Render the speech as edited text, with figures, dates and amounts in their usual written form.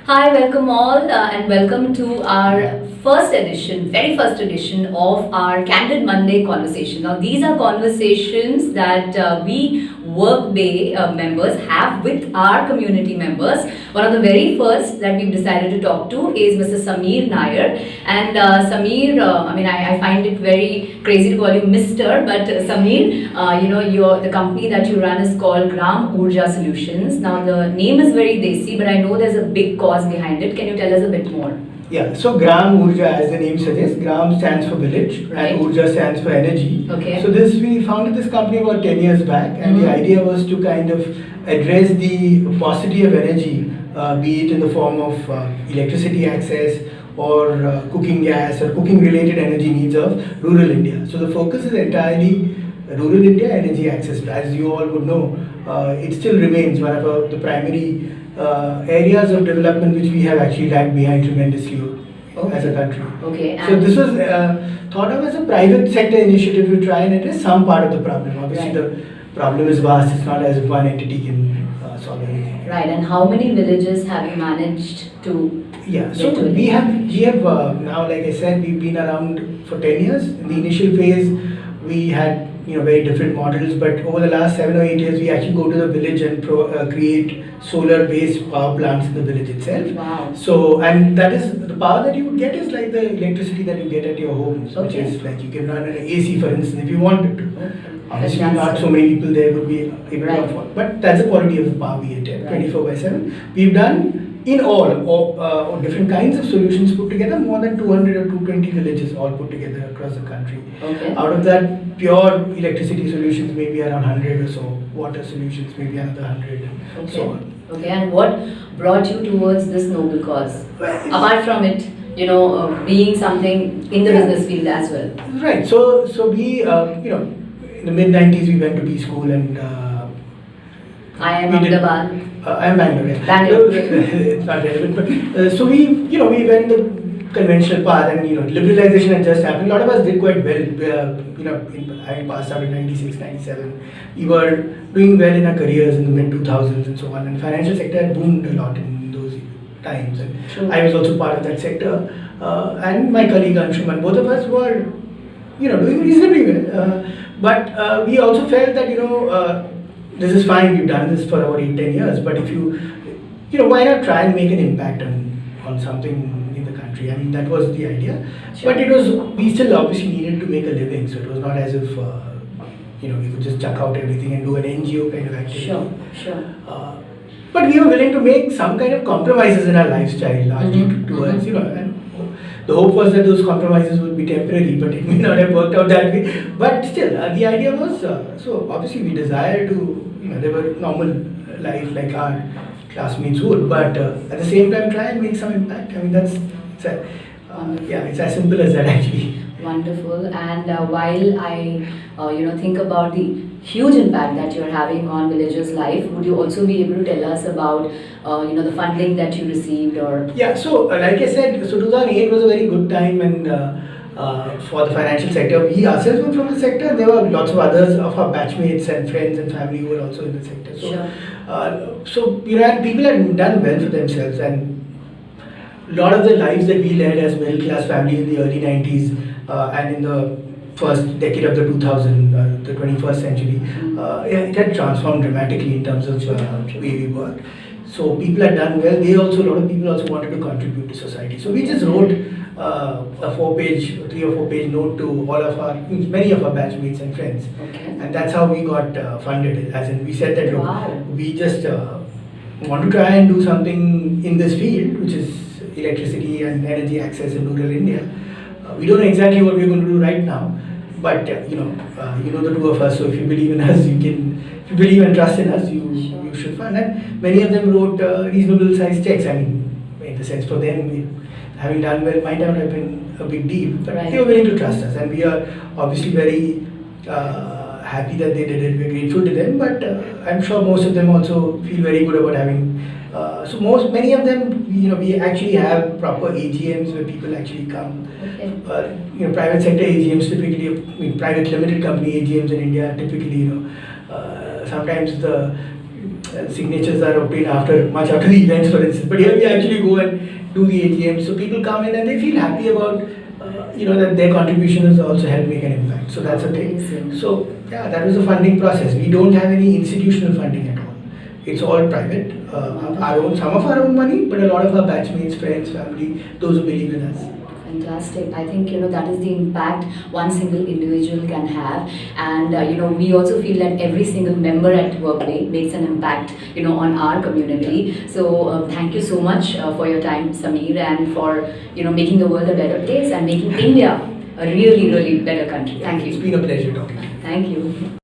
Hi, welcome all, and welcome to our very first edition of our Candid Monday conversation. Now, these are conversations that we Workbay members have with our community members. One of the very first that we've decided to talk to is Mr. Samir Nair. And Samir, I find it very crazy to call you Mr. But Samir, the company that you run is called Oorja Solutions. Now, the name is very desi, but I know there's a big cause behind it. Can you tell us a bit more? Yeah, so Gram Oorja, as the name suggests, Gram stands for village, right, and Oorja stands for energy. Okay. So we founded this company about 10 years back, and the idea was to kind of address the paucity of energy, be it in the form of electricity access or cooking gas or cooking related energy needs of rural India. So the focus is entirely rural India energy access. As you all would know, it still remains one of the primary areas of development which we have actually lagged behind tremendously as a country. Okay. So this was thought of as a private sector initiative to try and address some part of the problem. Obviously, the problem is vast. It's not as if one entity can solve everything. Right. And how many villages have you managed to? Yeah. So we have now, like I said, we've been around for 10 years. In the initial phase, we had very different models, but over the last 7 or 8 years, we actually go to the village and create solar-based power plants in the village itself. Wow. So, and that is the power that you would get is like the electricity that you get at your homes, which is like you can run an AC, for instance, if you wanted to. Okay. Obviously, not so many people there would be able to afford, but that's the quality of the power we get, 24/7. We've done in all different kinds of solutions put together, more than 200 or 220 villages all put together across the country. Okay. Out of that, pure electricity solutions maybe around 100 or so, water solutions maybe another 100, and so on. Okay, and what brought you towards this noble cause? Apart from it, being something in the business field as well. Right. So we, in the mid 90s, we went to B school and. I am Ahmedabad. I am Bangalore. Yeah. Bangalore. It's not relevant, but so we went the conventional path, and liberalization had just happened. A lot of us did quite well. I passed out in 96, 97. We were doing well in our careers in the mid 2000s and so on. And the financial sector had boomed a lot in those times, and True. I was also part of that sector. And my colleague Anshuman, both of us were, doing reasonably well. But we also felt that this is fine. We've done this for about 8-10 years. But if why not try and make an impact on something in the country? I mean, that was the idea. Sure. But we still obviously needed to make a living. So it was not as if, we could just chuck out everything and do an NGO kind of activity. Sure. But we were willing to make some kind of compromises in our lifestyle, largely towards, and the hope was that those compromises would be temporary, but it may not have worked out that way. But still, the idea was, so obviously we desire to, live a normal life like our classmates would, but at the same time try and make some impact. I mean, it's as simple as that actually. Wonderful. And while I, think about the huge impact that you're having on villagers' life, would you also be able to tell us about, the funding that you received or? Yeah. So, like I said, 2008 was a very good time, and for the financial sector, we ourselves were from the sector. There were lots of others of our batchmates and friends and family who were also in the sector. So, and people had done well for themselves, and a lot of the lives that we led as middle class families in the early 90s and in the first decade of the 2000s, the 21st century, it had transformed dramatically in terms of the way we work. So people had done well. A lot of people also wanted to contribute to society. So we just wrote a 3 or 4 page note to many of our batchmates and friends. Okay. And that's how we got funded. As in, we said that, look, we just want to try and do something in this field, which is electricity and energy access in rural India. We don't know exactly what we're going to do right now, but the two of us. So if you believe in us, if you believe and trust in us, you should fund. And many of them wrote reasonable sized checks. I mean, in the sense for them, having done well might not have been a big deal, but they were willing to trust us, and we are obviously very happy that they did it. We're grateful to them, but I'm sure most of them also feel very good about having. Many of them, we actually have proper AGMs where people actually come. Okay. Private sector AGMs typically, private limited company AGMs in India typically, sometimes the signatures are obtained much after the events, for instance. But here we actually go and do the AGM. So people come in and they feel happy about that their contribution has also helped make an impact. So that's a thing. So yeah, that was the funding process. We don't have any institutional funding at all. It's all private, our own, some of our own money, but a lot of our batchmates, friends, family, those who believe in us. Fantastic. I think that is the impact one single individual can have, and we also feel that every single member at Workbay makes an impact on our community. So thank you so much for your time, Sameer, and for making the world a better place and making India a really, really better country. Thank you. It's been a pleasure talking to you. Thank you.